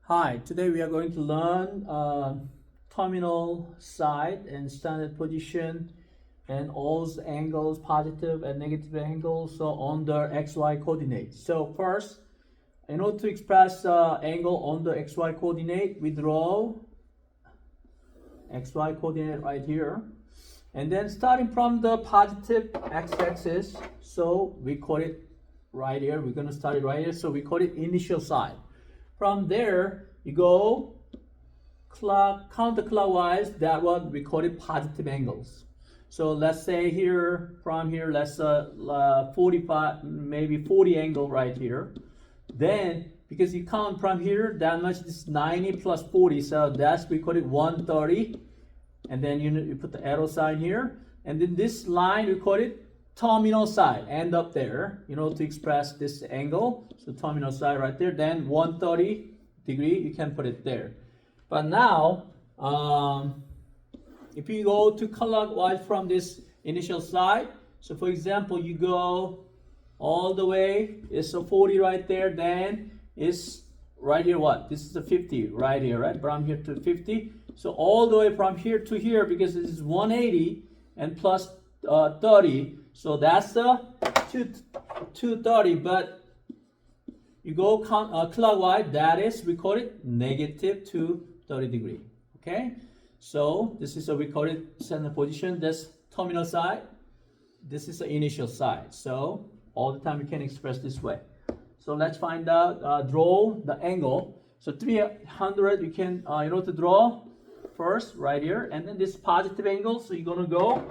Hi, today we are going to learn terminal side and standard position and all the angles, positive and negative angles, so on the xy coordinates. So first, in order to express angle on the xy coordinate, we draw xy coordinate right here. And then starting from the positive x-axis, so we call it right here, we're going to start it right here, so we call it initial side. From there, you go counterclockwise, that one we call it positive angles. So let's say here, from here, let's 45, maybe 40 angle right here. Then, because you count from here, that much is 90 plus 40, so that's, we call it 130. And then you put the arrow sign here. And then this line, we call it terminal side, end up there, to express this angle. So terminal side right there, then 130 degree, you can put it there. But now, if you go to clockwise from this initial side, so for example, you go all the way, it's a 40 right there, then it's right here what? This is a 50 right here, right? From here to 50. So all the way from here to here, because this is 180 and plus 30, so that's the 230, but you go clockwise, that is, we call it negative 230 degree, okay? So this is we call it center position, that's terminal side, this is the initial side, so all the time you can express this way. So let's find out, draw the angle. So 300, you can, to draw first right here, and then this positive angle, so you're gonna go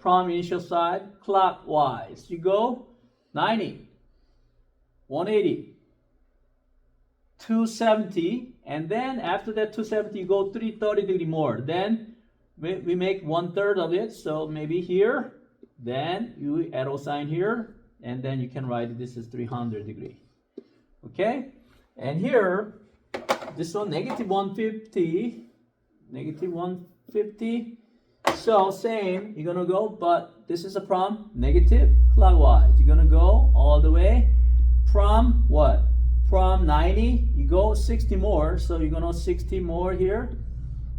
from initial side clockwise. You go 90, 180, 270, and then after that 270, you go 330 degree more. Then we make 1/3 of it, so maybe here, then you arrow sign here, and then you can write this is 300 degree. Okay, and here, this one negative 150. Negative 150. So same, you're gonna go, but this is from negative clockwise. You're gonna go all the way from what? From 90, you go 60 more. So you're gonna 60 more here.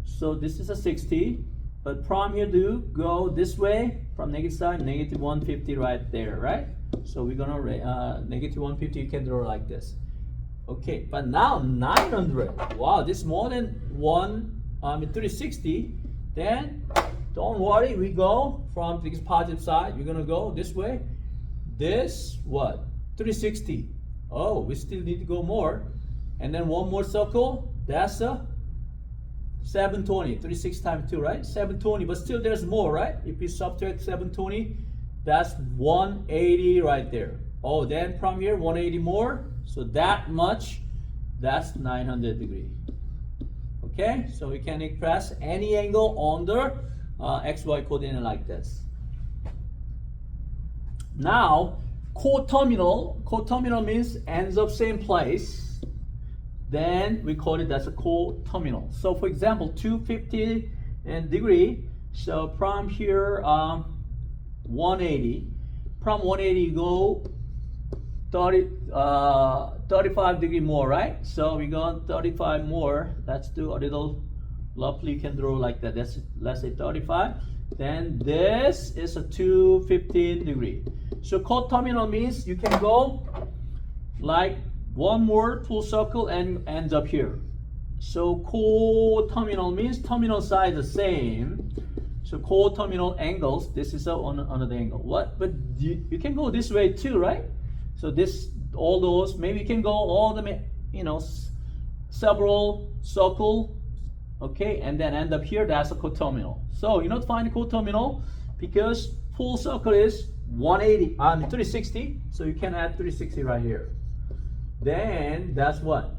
So this is a 60. But from here to go this way, from negative side, negative 150 right there, right? So we're gonna negative 150, you can draw like this. Okay, but now 900. Wow, this is more than 360. Then don't worry, we go from the positive side, you're gonna go this way. This what? 360. Oh, we still need to go more. And then one more circle, that's a 720. 360 times 2, right? 720, but still there's more, right? If you subtract 720, that's 180 right there. Oh, then from here 180 more, so that much, that's 900 degree. Okay, so we can express any angle on the xy coordinate like this. Now, coterminal means ends up same place. Then we call it as a coterminal. So for example, 250 degree. So from here, 180. From 180, you go 35 degree more, right? So we go 35 more. Let's do a little roughly, you can draw like that. That's, let's say 35. Then this is a 250 degree. So coterminal means you can go like one more full circle and ends up here. So coterminal means terminal side the same. So coterminal angles, this is another angle. What? But you can go this way too, right? So this, all those, maybe you can go all the, several circle, okay, and then end up here, that's a coterminal. So you not find coterminal because full circle is 180, 360, so you can add 360 right here. Then that's what?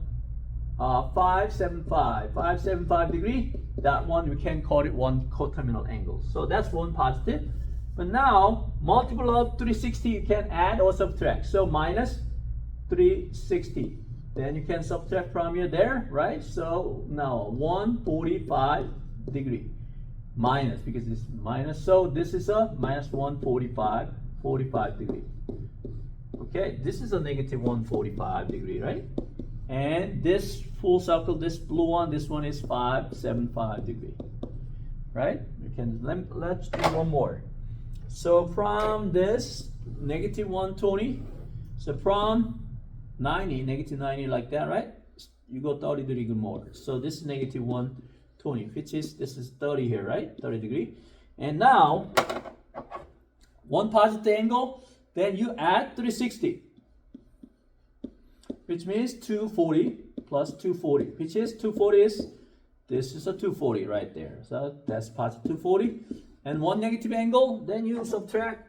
575 degree, that one we can call it one coterminal angle. So that's one positive. But now, multiple of 360, you can add or subtract. So minus 360. Then you can subtract from here there, right? So now 145 degree. Minus, because it's minus. So this is a minus 45 degree. Okay, this is a negative 145 degree, right? And this full circle, this blue one, this one is 575 degree, right? We can, let's do one more. So from this negative 120, so from 90, negative 90 like that, right? You go 30 degree more. So this is negative 120, which is, this is 30 here, right? 30 degree. And now, one positive angle, then you add 360, which means 240 plus 240, which is 240 is, this is a 240 right there. So that's positive 240. And one negative angle, then you subtract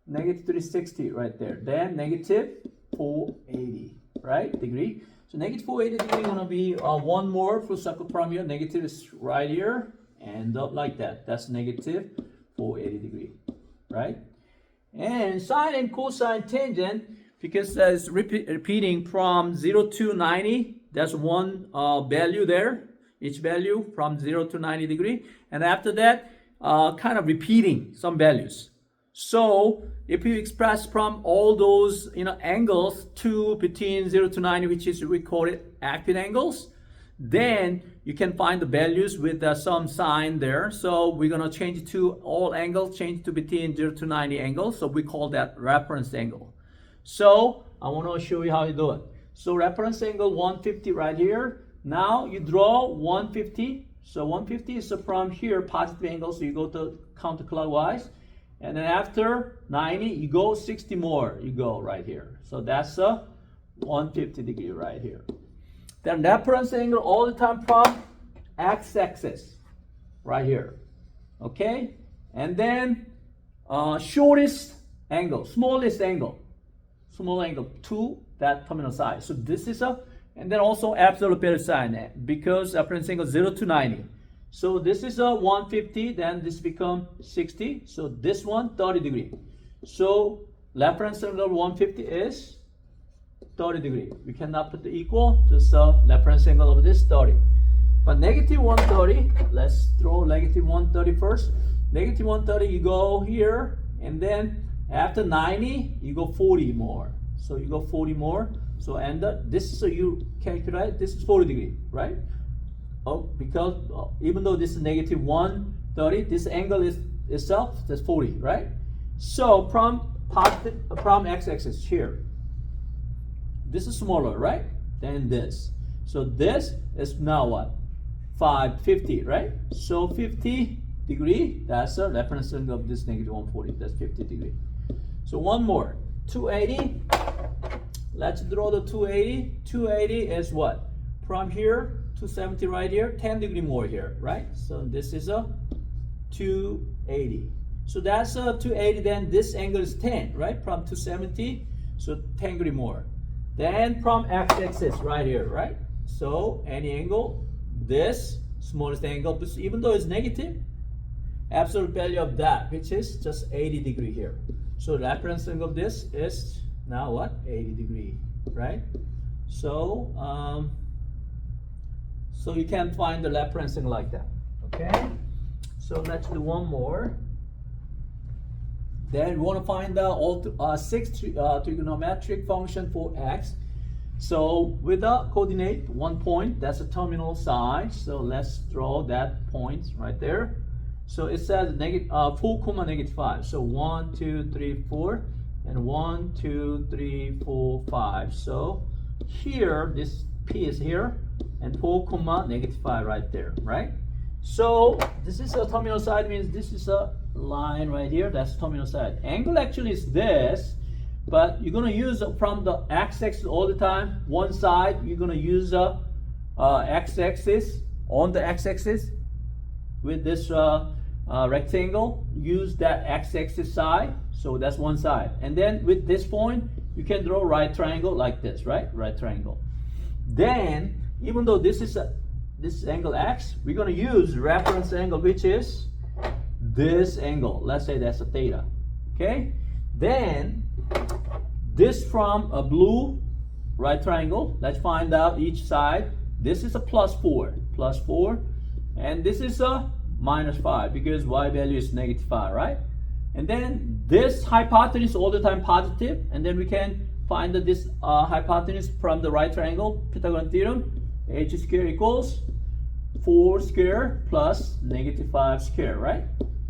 negative 360 right there. Then negative 480, right, degree. So negative 480 degree gonna be one more full circle from here. Negative is right here, and up like that. That's negative 480 degree, right? And sine and cosine tangent, because it's repeating from 0 to 90, there's one value there, each value from 0 to 90 degree. And after that, kind of repeating some values. So if you express from all those angles to between 0 to 90, which is we call it acute angles, then you can find the values with some sign there. So we're gonna change it to all angles, change to between 0 to 90 angles. So we call that reference angle. So I want to show you how you do it. So reference angle 150 right here. Now you draw 150. So 150 is from here positive angle. So you go to counterclockwise. And then after 90, you go 60 more. You go right here. So that's a 150 degree right here. Then reference angle all the time from x-axis right here. Okay? And then shortest angle, smallest angle. Small angle to that terminal side. So this is a, and then also absolute value sign, because reference angle 0 to 90. So this is a 150, then this become 60. So this one 30 degree. So reference angle 150 is 30 degree. We cannot put the equal, just reference angle of this 30. But negative 130, let's throw negative 130 first. Negative 130, you go here, and then after 90, you go 40 more. So you go 40 more. So and this, so you calculate, this is 40 degree, right? Oh, because even though this is negative 130, this angle is itself is 40, right? So from x-axis here, this is smaller, right? Than this. So this is now what? 550, right? So 50 degree, that's a reference angle of this negative 140. That's 50 degree. So one more, 280. Let's draw the 280. 280 is what? From here, 270 right here, 10 degree more here, right? So this is a 280. So that's a 280, then this angle is 10, right? From 270, so 10 degree more. Then from x-axis right here, right? So any angle, this smallest angle, even though it's negative, absolute value of that, which is just 80 degree here. So reference angle of this is now what? 80 degree, right? So so you can find the reference angle like that. Okay. So let's do one more. Then we want to find the all six trigonometric function for x. So with the coordinate 1 point, that's a terminal side. So let's draw that point right there. So it says negative 4, negative 5. So 1, 2, 3, 4, and 1, 2, 3, 4, 5. So here, this P is here, and 4, negative 5 right there, right? So this is a terminal side, means this is a line right here. That's terminal side. Angle actually is this, but you're gonna use from the x-axis all the time. One side you're gonna use x-axis on the x-axis with this rectangle. Use that x-axis side. So that's one side. And then with this point, you can draw right triangle like this, right? Right triangle. Then even though this is angle x, we're going to use reference angle, which is this angle. Let's say that's a theta. Okay. Then this from a blue right triangle. Let's find out each side. This is a +4, and this is a -5 because y value is -5, right? And then this hypotenuse all the time positive, and then we can find this hypotenuse from the right triangle, Pythagorean theorem, h square equals 4 square plus negative 5 square, right?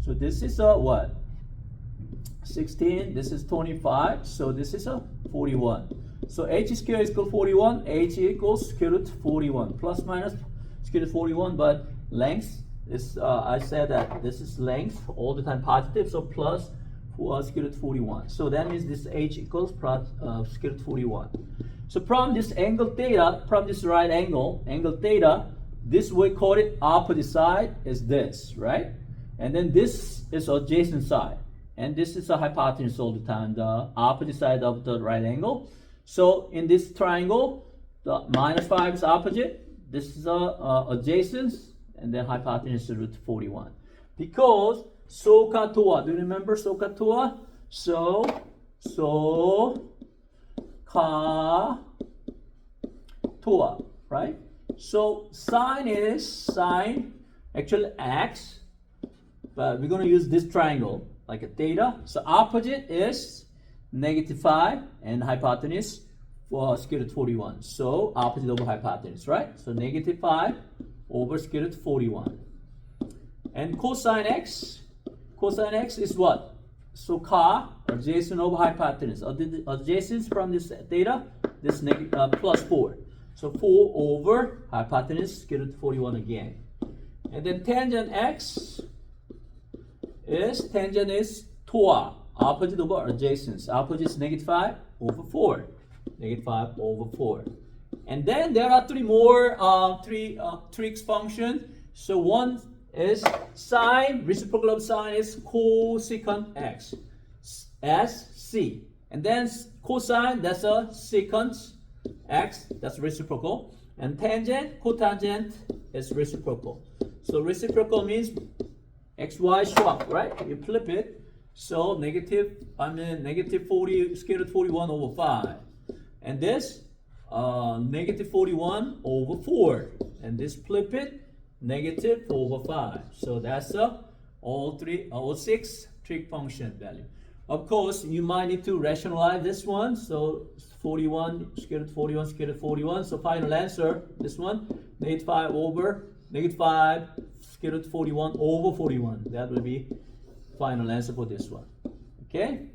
So this is a what? 16, this is 25, so this is a 41. So h square is equal to 41, h equals square root 41, plus minus square root 41, but length is, I said that this is length, all the time positive, so plus square root 41. So that means this h equals square root 41. So from this angle theta, from this right angle, angle theta, this we call it opposite side is this, right? And then this is adjacent side. And this is a hypotenuse all the time, the opposite side of the right angle. So in this triangle, the minus 5 is opposite. This is adjacent, and then hypotenuse is root 41. Because SOHCAHTOA, do you remember SOHCAHTOA? SOHCAHTOA, right? So sine, actually x, but we're going to use this triangle like a theta. So opposite is negative 5 and hypotenuse for square root 41. So opposite over hypotenuse, right? So negative 5 over square root 41. And cosine x is what? So adjacent over hypotenuse. Adjacent from this theta, this plus 4. So 4 over hypotenuse, square root 41 again. And then tangent x is TOA, opposite over adjacent. Opposite is negative 5 over 4. Negative 5 over 4. And then there are three more Trig functions. So one is sine, reciprocal of sine is cosecant x, SC. And then cosine, that's a secant x, that's reciprocal. And tangent, cotangent is reciprocal. So reciprocal means xy swap, right? You flip it. So negative 40, square root 41 over 5. And this, negative 41 over 4. And this flip it, negative over 5. So that's all 6 trig function value. Of course, you might need to rationalize this one. So 41, square root 41, square root 41. So final answer, this one, negative 5 over negative 5, square root 41 over 41. That will be final answer for this one. Okay?